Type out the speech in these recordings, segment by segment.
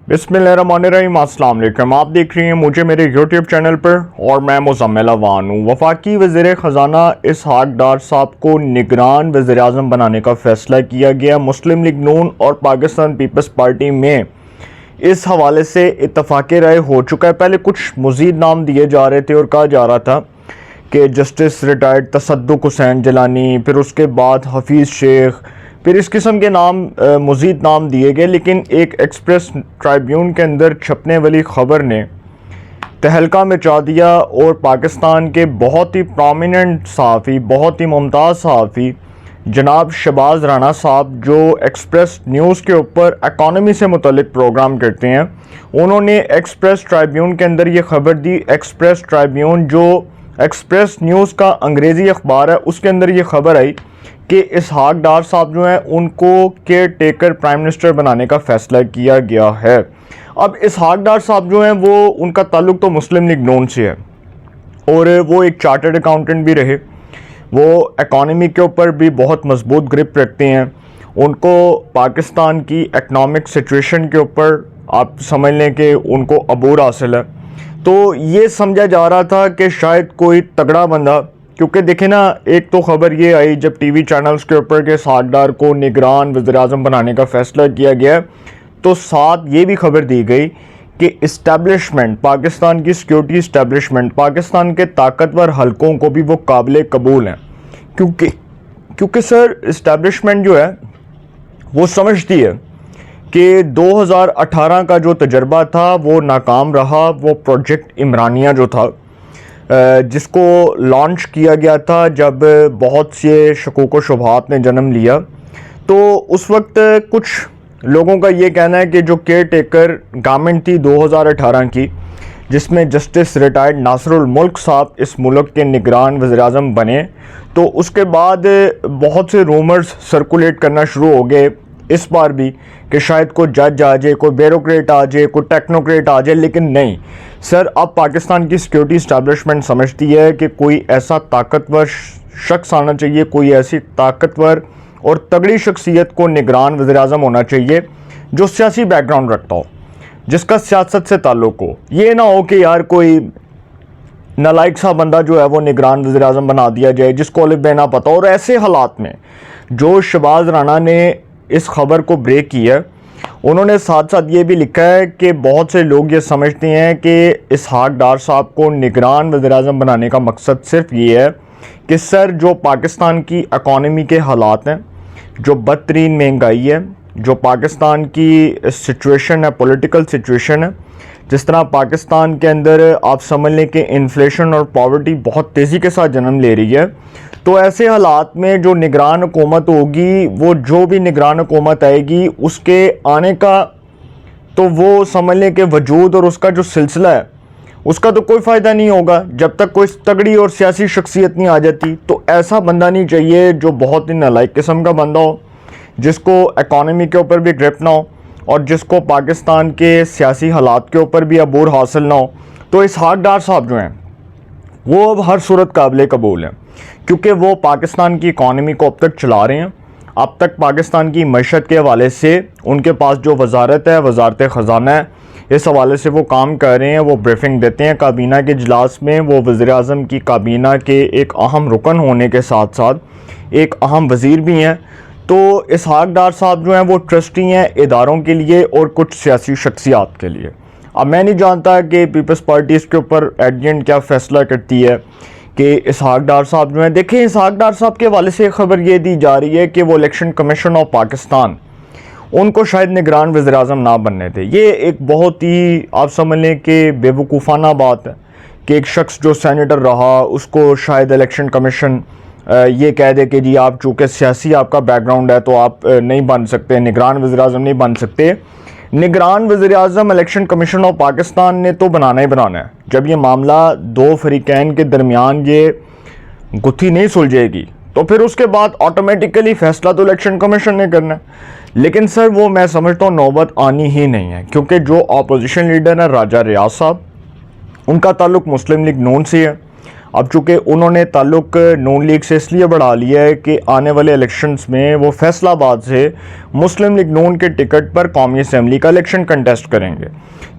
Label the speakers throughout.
Speaker 1: बिस्मिल्लाहिर्रहमानिर्रहीम, अस्सलाम वालेकुम। आप देख रही हैं मुझे मेरे यूट्यूब चैनल पर और मैं मुज़म्मिल अवान हूँ। वफाकी वज़ीर ख़ज़ाना इसहाक़ डार साहब को निगरान वज़ीर आज़म बनाने का फ़ैसला किया गया। मुस्लिम लीग नून और पाकिस्तान पीपल्स पार्टी में इस हवाले से इत्तफ़ाक़ राय हो चुका है। पहले कुछ मज़ीद नाम दिए जा रहे थे और कहा जा रहा था कि जस्टिस रिटायर्ड तसद्दुक़ हुसैन जिलानी, फिर उसके बाद हफीज़ शेख, फिर इस किस्म के नाम मज़ीद नाम दिए गए। लेकिन एक एक्सप्रेस ट्रिब्यून के अंदर छपने वाली ख़बर ने तहलका मचा दिया और पाकिस्तान के बहुत ही प्रोमिनेंट सहाफ़ी, बहुत ही मुमताज़ सहाफ़ी जनाब शहबाज राना साहब, जो एक्सप्रेस न्यूज़ के ऊपर इकॉनमी से मुतल्लिक प्रोग्राम करते हैं, उन्होंने एक्सप्रेस ट्रिब्यून के अंदर ये ख़बर दी। एक्सप्रेस ट्रिब्यून जो एक्सप्रेस न्यूज़ का अंग्रेज़ी अखबार है, उसके अंदर ये ख़बर आई कि इसहाक़ डार साहब जो हैं उनको केयर टेकर प्राइम मिनिस्टर बनाने का फ़ैसला किया गया है। अब इसहाक़ डार साहब जो हैं वो उनका ताल्लुक़ तो मुस्लिम लीग नून से है और वो एक चार्टर्ड अकाउंटेंट भी रहे। वो इकॉनमी के ऊपर भी बहुत मजबूत ग्रिप रखते हैं। उनको पाकिस्तान की इकनॉमिक सिचुएशन के ऊपर आप समझ लें कि उनको अबूर हासिल है। तो ये समझा जा रहा था कि शायद कोई तगड़ा बंदा, क्योंकि देखें ना, एक तो ख़बर ये आई जब टीवी चैनल्स के ऊपर के इसहाक़ डार को निगरान वज़ीर आज़म बनाने का फ़ैसला किया गया, तो साथ ये भी खबर दी गई कि इस्टेब्लिशमेंट, पाकिस्तान की सिक्योरिटी इस्टेब्लिशमेंट, पाकिस्तान के ताकतवर हलकों को भी वो काबिल कबूल हैं। क्योंकि सर इस्टेब्लिशमेंट जो है वो समझती है कि 2018 का जो तजर्बा था वो नाकाम रहा। वो प्रोजेक्ट इमरानिया जो था, जिसको लॉन्च किया गया था जब बहुत से शकूक व शुबहात ने जन्म लिया, तो उस वक्त कुछ लोगों का ये कहना है कि जो केयर टेकर गवर्नमेंट थी 2018 की, जिसमें जस्टिस रिटायर्ड नासिरुल मुल्क साहब इस मुल्क के निगरान वज़ीर आज़म बने, तो उसके बाद बहुत से रूमर्स सर्कुलेट करना शुरू हो गए इस बार भी कि शायद कोई जज आ जाए, कोई ब्यूरोक्रेट आ जाए, कोई टेक्नोक्रेट आ जाए। लेकिन नहीं सर, अब पाकिस्तान की सिक्योरिटी इस्टेब्लिशमेंट समझती है कि कोई ऐसा ताकतवर शख्स आना चाहिए, कोई ऐसी ताकतवर और तगड़ी शख्सियत को निगरान वज़ीर आज़म होना चाहिए जो सियासी बैकग्राउंड रखता हो, जिसका सियासत से ताल्लुक़ हो। ये ना हो कि यार कोई नालायक सा बंदा जो है वो निगरान वज़ीर आज़म बना दिया जाए, जिसको अलिफ बे ना पता। और ऐसे हालात में जो शहबाज राना ने इस खबर को ब्रेक किया, उन्होंने साथ साथ ये भी लिखा है कि बहुत से लोग ये समझते हैं कि इसहाक़ डार साहब को निगरान वज़ीर आज़म बनाने का मकसद सिर्फ ये है कि सर जो पाकिस्तान की इकॉनमी के हालात हैं, जो बदतरीन महंगाई है, जो पाकिस्तान की सिचुएशन है, पॉलिटिकल सिचुएशन है, जिस तरह पाकिस्तान के अंदर आप समझ लें कि इन्फ्लेशन और पॉवर्टी बहुत तेज़ी के साथ जन्म ले रही है, तो ऐसे हालात में जो निगरान हुकूमत होगी, वो जो भी निगरान हुकूमत आएगी, उसके आने का तो वो समझ लें कि वजूद और उसका जो सिलसिला है उसका तो कोई फ़ायदा नहीं होगा जब तक कोई तगड़ी और सियासी शख्सियत नहीं आ जाती। तो ऐसा बंदा नहीं चाहिए जो बहुत ही नालायक किस्म का बंदा हो, जिसको इकॉनमी के ऊपर भी ग्रिप ना हो और जिसको पाकिस्तान के सियासी हालात के ऊपर भी अबूर हासिल ना हो। तो इसहाक़ डार साहब जो हैं वो अब हर सूरत काबिल कबूल हैं, क्योंकि वो पाकिस्तान की इकॉनमी को अब तक चला रहे हैं। अब तक पाकिस्तान की मईशत के हवाले से उनके पास जो वजारत है, वजारत ख़जाना है, इस हवाले से वो काम कर रहे हैं। वो ब्रीफिंग देते हैं काबीना के इजलास में। वो वज़ीर आज़म की काबीना के एक अहम रुकन होने के साथ साथ एक अहम वज़ीर भी हैं। तो इसहाक़ डार साहब जो हैं वो ट्रस्टी हैं इदारों के लिए और कुछ सियासी शख्सियात के लिए। अब मैं नहीं जानता कि पीपल्स पार्टी इसके ऊपर एडजेंट क्या फ़ैसला करती है कि इसहाक़ डार साहब जो हैं, देखें इसहाक़ डार साहब के हवाले से खबर ये दी जा रही है कि वो इलेक्शन कमीशन ऑफ पाकिस्तान, उनको शायद निगरान वज़ीर आज़म ना बनने थे। ये एक बहुत ही आप समझ लें कि बेवकूफ़ाना बात है कि एक शख्स जो सेनेटर रहा उसको शायद इलेक्शन कमीशन ये कह दे कि जी आप चूँकि सियासी आपका बैकग्राउंड है तो आप नहीं बन सकते, निगरान वज़ीर आज़म नहीं बन सकते। निगरान वज़ीर आज़म इलेक्शन कमीशन ऑफ पाकिस्तान ने तो बनाना ही बनाना है। जब ये मामला दो फरीकैन के दरमियान ये गुत्थी नहीं सुलझेगी तो फिर उसके बाद ऑटोमेटिकली फ़ैसला तो इलेक्शन कमीशन ने करना है। लेकिन सर वो मैं समझता हूँ नौबत आनी ही नहीं है, क्योंकि जो अपोजिशन लीडर हैं राजा रियाज साहब, उनका ताल्लुक़ मुस्लिम लीग नून से है। अब चूँकि उन्होंने ताल्लुक़ नून लीग से इसलिए बढ़ा लिया है कि आने वाले इलेक्शंस में वो फैसलाबाद से मुस्लिम लीग नून के टिकट पर कौमी असम्बली का इलेक्शन कंटेस्ट करेंगे।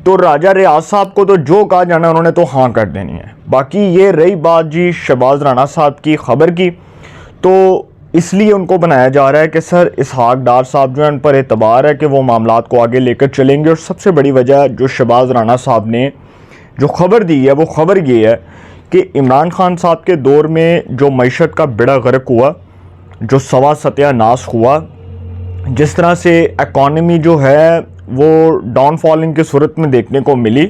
Speaker 1: तो राजा रियाज साहब को तो जो कहा जाना उन्होंने तो हाँ कर देनी है। बाकी ये रही बात जी शहबाज राणा साहब की ख़बर की, तो इसलिए उनको बनाया जा रहा है कि सर इसहाक डार साहब जो है उन पर एतबार है कि वो मामलात को आगे लेकर चलेंगे। और सबसे बड़ी वजह जो शहबाज राणा साहब ने जो ख़बर दी है वो ख़बर ये है कि इमरान खान साहब के दौर में जो मईशत का बेड़ा गर्क हुआ, जो सवा सत्यानाश हुआ, जिस तरह से इकॉनमी जो है वो डाउनफॉलिंग की सूरत में देखने को मिली,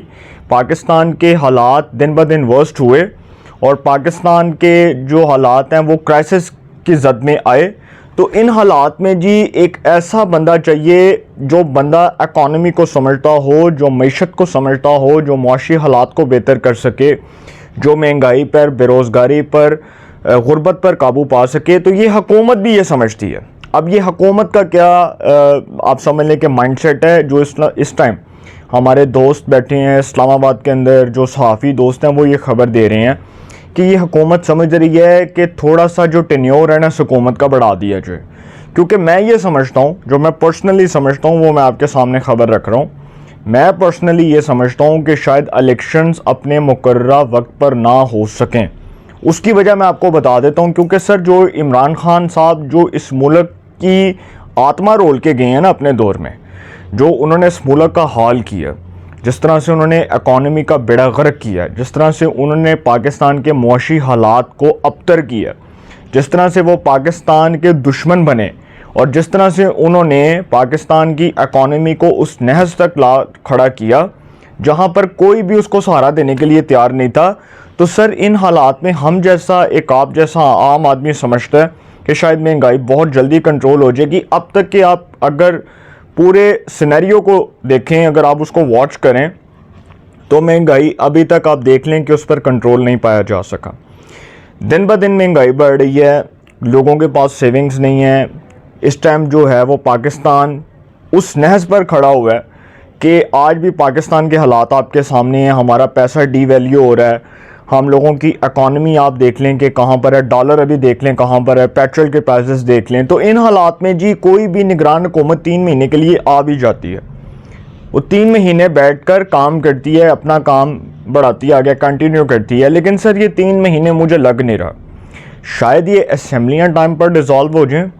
Speaker 1: पाकिस्तान के हालात दिन ब दिन वर्स्ट हुए और पाकिस्तान के जो हालात हैं वो क्राइसिस की जद में आए। तो इन हालात में जी एक ऐसा बंदा चाहिए जो बंदा इकॉनमी को समझता हो, जो मईशत को समझता हो, जो मुआशी हालात को बेहतर कर सके, जो महंगाई पर, बेरोज़गारी पर, गुर्बत पर काबू पा सके। तो ये हुकूमत भी ये समझती है। अब ये हुकूमत का क्या आप समझ लें कि माइंडसेट है जो इस टाइम हमारे दोस्त बैठे हैं इस्लामाबाद के अंदर, जो सहाफ़ी दोस्त हैं वो ये ख़बर दे रहे हैं कि ये हुकूमत समझ रही है कि थोड़ा सा जो टेन्योर है ना हुकूमत का बढ़ा दिया जाए। क्योंकि मैं ये समझता हूँ, जो मैं पर्सनली समझता हूँ वो मैं आपके सामने ख़बर रख रहा हूँ। मैं पर्सनली ये समझता हूँ कि शायद इलेक्शंस अपने मुकर्ररा वक्त पर ना हो सकें। उसकी वजह मैं आपको बता देता हूँ, क्योंकि सर जो इमरान खान साहब जो इस मुल्क की आत्मा रोल के गए हैं ना अपने दौर में, जो उन्होंने इस मुल्क का हाल किया, जिस तरह से उन्होंने इकॉनमी का बेड़ा गर्क किया, जिस तरह से उन्होंने पाकिस्तान के मुआशी हालात को अबतर किया, जिस तरह से वो पाकिस्तान के दुश्मन बने और जिस तरह से उन्होंने पाकिस्तान की इकॉनमी को उस नहज तक ला खड़ा किया जहां पर कोई भी उसको सहारा देने के लिए तैयार नहीं था। तो सर इन हालात में हम जैसा एक आप जैसा आम आदमी समझता है कि शायद महंगाई बहुत जल्दी कंट्रोल हो जाएगी। अब तक कि आप अगर पूरे सिनेरियो को देखें, अगर आप उसको वॉच करें, तो महंगाई अभी तक आप देख लें कि उस पर कंट्रोल नहीं पाया जा सका। दिन ब दिन महंगाई बढ़ रही है, लोगों के पास सेविंग्स नहीं है। इस टाइम जो है वो पाकिस्तान उस नहज पर खड़ा हुआ है कि आज भी पाकिस्तान के हालात आपके सामने हैं। हमारा पैसा डीवैल्यू हो रहा है, हम लोगों की इकॉनमी आप देख लें कि कहाँ पर है, डॉलर अभी देख लें कहाँ पर है, पेट्रोल के प्राइसेस देख लें। तो इन हालात में जी कोई भी निगरान हुकूमत 3 महीने के लिए आ भी जाती है, वो 3 महीने बैठकर काम करती है, अपना काम बढ़ाती है, आगे कंटिन्यू करती है। लेकिन सर ये 3 महीने मुझे लग नहीं रहा, शायद ये असम्बलियाँ टाइम पर डिज़ोल्व हो जाएँ,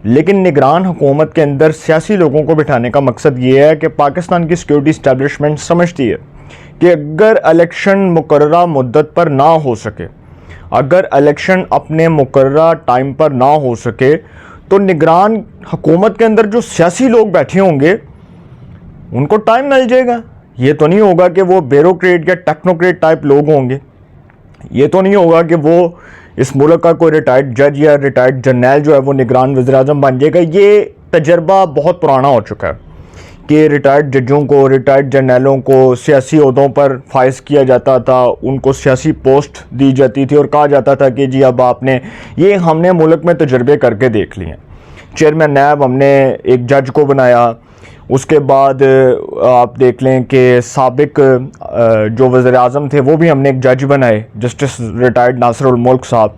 Speaker 1: लेकिन निगरान हुकूमत के अंदर सियासी लोगों को बिठाने का मकसद ये है कि पाकिस्तान की सिक्योरिटी इस्टेब्लिशमेंट समझती है कि अगर इलेक्शन मुकर्ररा मुद्दत पर ना हो सके, अगर इलेक्शन अपने मुकर्ररा टाइम पर ना हो सके, तो निगरान हुकूमत के अंदर जो सियासी लोग बैठे होंगे उनको टाइम मिल जाएगा। ये तो नहीं होगा कि वो ब्यूरोक्रेट या टेक्नोक्रेट टाइप लोग होंगे, ये तो नहीं होगा कि वो इस मुल्क का कोई रिटायर्ड जज या रिटायर्ड जर्नल जो है वो निगरान वज़ीर-ए-आज़म बन जाएगा। ये तजर्बा बहुत पुराना हो चुका है कि रिटायर्ड जजों को, रिटायर्ड जर्नलों को सियासी ओहदों पर फाइज किया जाता था, उनको सियासी पोस्ट दी जाती थी और कहा जाता था कि जी अब आपने ये हमने मुल्क में तजर्बे करके देख लिए। चेयरमैन नैब हमने एक जज को बनाया, उसके बाद आप देख लें कि साबिक जो वज़ीर-ए-आज़म थे वो भी हमने एक जज बनाए, जस्टिस रिटायर्ड नासिरुल मुल्क साहब।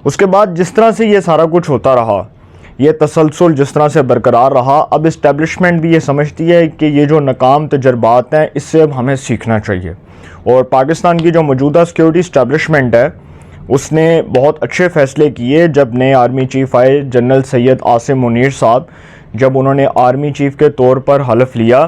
Speaker 1: उसके बाद जिस तरह से ये सारा कुछ होता रहा, ये तसलसल जिस तरह से बरकरार रहा, अब इस्टेब्लिशमेंट भी ये समझती है कि ये जो नाकाम तजर्बात हैं इससे अब हमें सीखना चाहिए। और पाकिस्तान की जो मौजूदा सिक्योरिटी इस्टेब्लिशमेंट है उसने बहुत अच्छे फ़ैसले किए जब नए आर्मी चीफ़ आए जनरल सैयद आसिम मुनीर साहब, जब उन्होंने आर्मी चीफ़ के तौर पर हलफ लिया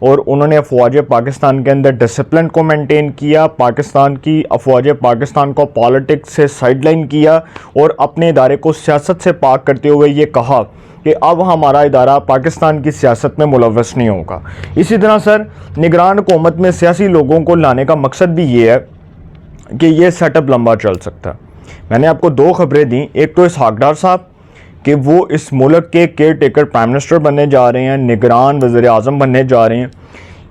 Speaker 1: और उन्होंने अफवाज पाकिस्तान के अंदर डिसिप्लिन को मेंटेन किया, पाकिस्तान की अफवाज पाकिस्तान को पॉलिटिक्स से साइडलाइन किया और अपने इदारे को सियासत से पाक करते हुए ये कहा कि अब हमारा इदारा पाकिस्तान की सियासत में मुलव्वस नहीं होगा। इसी तरह सर निगरान हुकूमत में सियासी लोगों को लाने का मकसद भी ये है कि ये सेटअप लंबा चल सकता है। मैंने आपको 2 खबरें दी, एक तो इसहाक डार साहब कि वो इस मुल्क के केयर टेकर प्राइम मिनिस्टर बनने जा रहे हैं, निगरान वज़ीर-ए-आज़म बनने जा रहे हैं।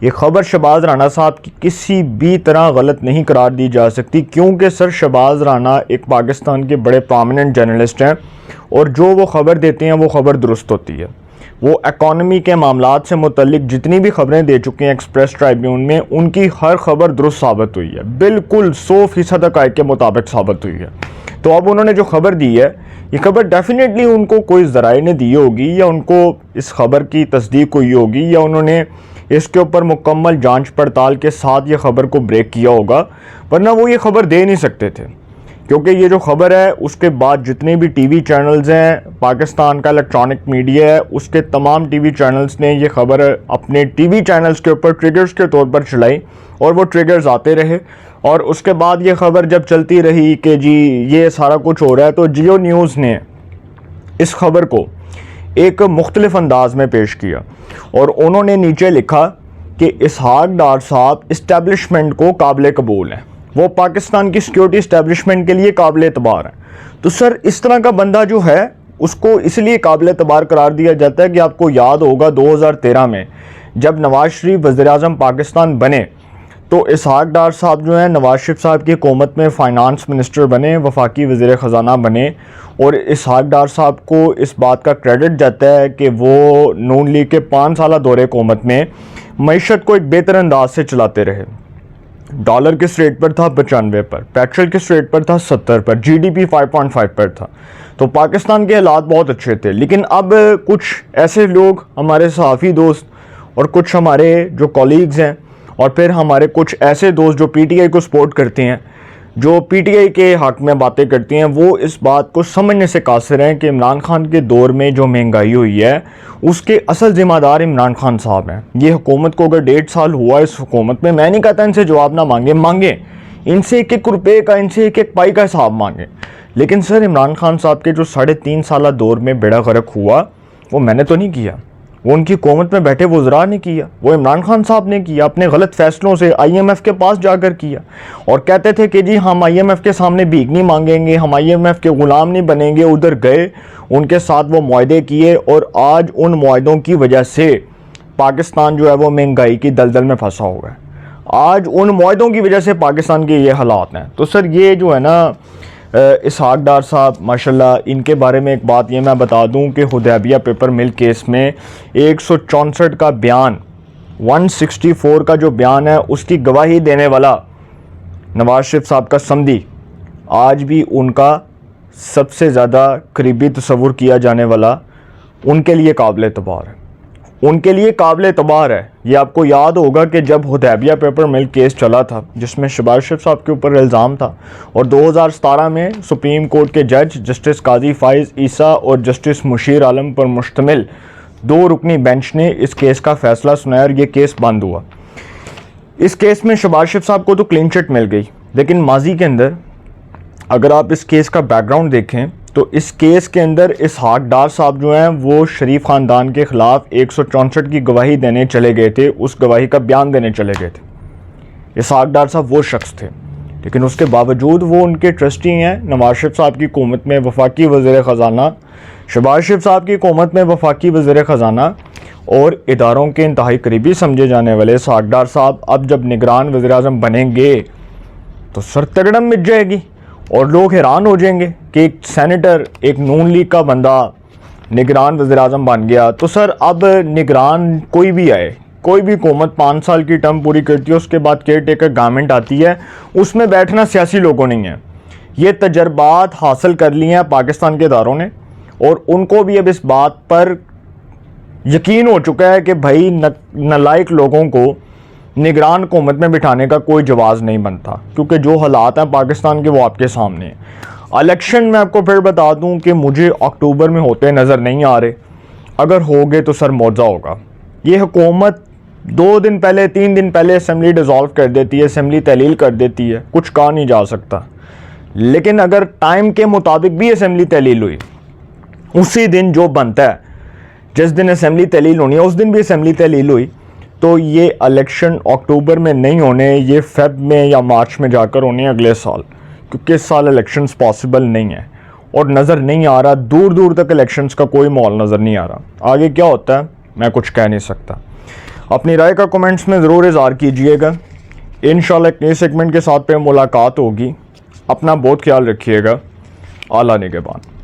Speaker 1: ये ख़बर शहबाज राणा साहब की किसी भी तरह गलत नहीं करार दी जा सकती, क्योंकि सर शहबाज राणा एक पाकिस्तान के बड़े प्रोमिनेंट जर्नलिस्ट हैं और जो वो ख़बर देते हैं वो ख़बर दुरुस्त होती है। वो इकॉनमी के मामलात से मुतल्लिक जितनी भी खबरें दे चुके हैं एक्सप्रेस ट्राइब्यून में, उनकी हर खबर दुरुस्त साबित हुई है, बिल्कुल 100% हक़ाइक़ के मुताबिक साबित हुई है। तो अब उन्होंने जो खबर दी है, ये खबर डेफिनेटली उनको कोई ज़राए ने दी होगी, या उनको इस खबर की तस्दीक हुई होगी, या उन्होंने इसके ऊपर मुकम्मल जांच पड़ताल के साथ ये खबर को ब्रेक किया होगा, वरना वो ये खबर दे नहीं सकते थे। क्योंकि ये जो खबर है उसके बाद जितने भी टीवी चैनल्स हैं, पाकिस्तान का इलेक्ट्रॉनिक मीडिया है, उसके तमाम टीवी चैनल्स ने ये खबर अपने टीवी चैनल्स के ऊपर ट्रिगर्स के तौर पर चलाई, और वो ट्रिगर्स आते रहे। और उसके बाद ये खबर जब चलती रही कि जी ये सारा कुछ हो रहा है, तो जियो न्यूज़ ने इस खबर को एक मुख्तलिफ अंदाज में पेश किया, और उन्होंने नीचे लिखा कि इसहाक डार साहब इस्टेब्लिशमेंट को काबिल कबूल हैं, वो पाकिस्तान की सिक्योरिटी इस्टेब्लिशमेंट के लिए काबिल एतबार हैं। तो सर इस तरह का बंदा जो है उसको इसलिए काबिल एतबार करार दिया जाता है कि आपको याद होगा 2013 में जब नवाज शरीफ वज़ीर-ए-आज़म पाकिस्तान बने, तो इसहाक डार साहब जो हैं नवाज शरीफ साहब की हुकूमत में फ़ाइनांस मिनिस्टर बने, वफाकी वज़ीर ख़ज़ाना बने, और इसहाक डार साहब को इस बात का क्रेडिट जाता है कि वो नून लीग के 5 साल दौरे हुकूमत में मईशत को एक बेहतर अंदाज से चलाते रहे। डॉलर किस रेट पर था? 95 पर। पेट्रोल किस रेट पर था? 70 पर। जीडीपी 5.5 पर था। तो पाकिस्तान के हालात बहुत अच्छे थे। लेकिन अब कुछ ऐसे लोग, हमारे सहाफ़ी दोस्त और कुछ हमारे जो कॉलीग्स हैं, और फिर हमारे कुछ ऐसे दोस्त जो पीटीआई को सपोर्ट करते हैं, जो पीटीआई के हक़ में बातें करती हैं, वो इस बात को समझने से कासिर हैं कि इमरान खान के दौर में जो महंगाई हुई है उसके असल ज़िम्मेदार इमरान खान साहब हैं। ये हुकूमत को अगर 1.5 साल हुआ इस हुकूमत में, मैं नहीं कहता इनसे जवाब ना मांगे, इनसे 1-1 रुपये का, इनसे 1-1 पाई का हिसाब मांगे। लेकिन सर इमरान खान साहब के जो 3.5 साल दौर में बेड़ा गर्क हुआ, वो मैंने तो नहीं किया, वो उनकी हुकूमत में बैठे वज़रा ने किया, वो इमरान खान साहब ने किया, अपने गलत फ़ैसलों से IMF के पास जाकर किया। और कहते थे कि जी हम IMF के सामने भीख नहीं मांगेंगे, हम IMF के ग़ुलाम नहीं बनेंगे। उधर गए, उनके साथ वो मुआहदे किए, और आज उन मुआहदों की वजह से पाकिस्तान जो है वो महंगाई की दलदल में फंसा हुआ है। आज उन मुआहदों की वजह से पाकिस्तान के ये हालात हैं। तो सर ये जो है ना इसहाक डार साहब माशाल्लाह, इनके बारे में एक बात ये मैं बता दूं कि हुदैबिया पेपर मिल केस में 164 का बयान, 164 का जो बयान है उसकी गवाही देने वाला नवाज शरीफ साहब का समधी आज भी उनका सबसे ज़्यादा करीबी तस्वुर किया जाने वाला, उनके लिए काबिल एतबार है, उनके लिए काबिल एतबार है। ये आपको याद होगा कि जब हुदैबिया पेपर मिल केस चला था जिसमें शहबाज शरीफ साहब के ऊपर इल्ज़ाम था, और 2017 में सुप्रीम कोर्ट के जज जस्टिस काजी फाइज़ ईसा और जस्टिस मुशीर आलम पर मुश्तमिल 2 रुकनी बेंच ने इस केस का फ़ैसला सुनाया और ये केस बंद हुआ। इस केस में शहबाज शरीफ साहब को तो क्लीन चिट मिल गई, लेकिन माजी के अंदर अगर आप इस केस का बैकग्राउंड देखें तो इस केस के अंदर इसहाक डार साहब जो हैं वो शरीफ ख़ानदान के ख़िलाफ़ 164 की गवाही देने चले गए थे, उस गवाही का बयान देने चले गए थे। इसहाक डार साहब वो शख्स थे, लेकिन उसके बावजूद वो उनके ट्रस्टी हैं नवाज शरीफ साहब की हुकूमत में वफाकी वज़ीर ख़ज़ाना, शहबाज शरीफ साहब की हुकूमत में वफाकी वज़ीर ख़ज़ाना और इदारों के इंतहाई करीबी समझे जाने वाले इसहाक डार साहब अब जब निगरान वज़ीर-ए-आज़म बनेंगे तो सर तगड़म मिट जाएगी, और लोग हैरान हो जाएंगे कि एक सेनेटर, एक नून लीग का बंदा निगरान वज़ीर-ए-आज़म बन गया। तो सर अब निगरान कोई भी आए, कोई भी हुकूमत 5 साल की टर्म पूरी करती है, उसके बाद केयर टेकर गवर्नमेंट आती है, उसमें बैठना सियासी लोगों नहीं है। ये तजर्बात हासिल कर लिए हैं पाकिस्तान के इदारों ने, और उनको भी अब इस बात पर यकीन हो चुका है कि भाई नालायक लोगों को निगरान हुकूमत में बिठाने का कोई जवाज़ नहीं बनता, क्योंकि जो हालात हैं पाकिस्तान के वो आपके सामने हैं। इलेक्शन में आपको फिर बता दूं कि मुझे अक्टूबर में होते नज़र नहीं आ रहे, अगर हो गए तो सर मौजा होगा। ये हुकूमत 2 दिन पहले 3 दिन पहले असम्बली डिज़ोल्व कर देती है, असम्बली तहलील कर देती है, कुछ कहा नहीं जा सकता। लेकिन अगर टाइम के मुताबिक भी असम्बली तहलील हुई, उसी दिन जो बनता है, जिस दिन असम्बली तहलील होनी है उस दिन भी असम्बली तहलील हुई, तो ये इलेक्शन अक्टूबर में नहीं होने, ये फेब में या मार्च में जाकर होने अगले साल, क्योंकि इस साल इलेक्शंस पॉसिबल नहीं है और नज़र नहीं आ रहा, दूर दूर तक इलेक्शंस का कोई माहौल नज़र नहीं आ रहा। आगे क्या होता है मैं कुछ कह नहीं सकता। अपनी राय का कमेंट्स में ज़रूर इज़हार कीजिएगा। इंशाल्लाह एक नए सेगमेंट के साथ पे मुलाकात होगी। अपना बहुत ख्याल रखिएगा। आला निगहबान।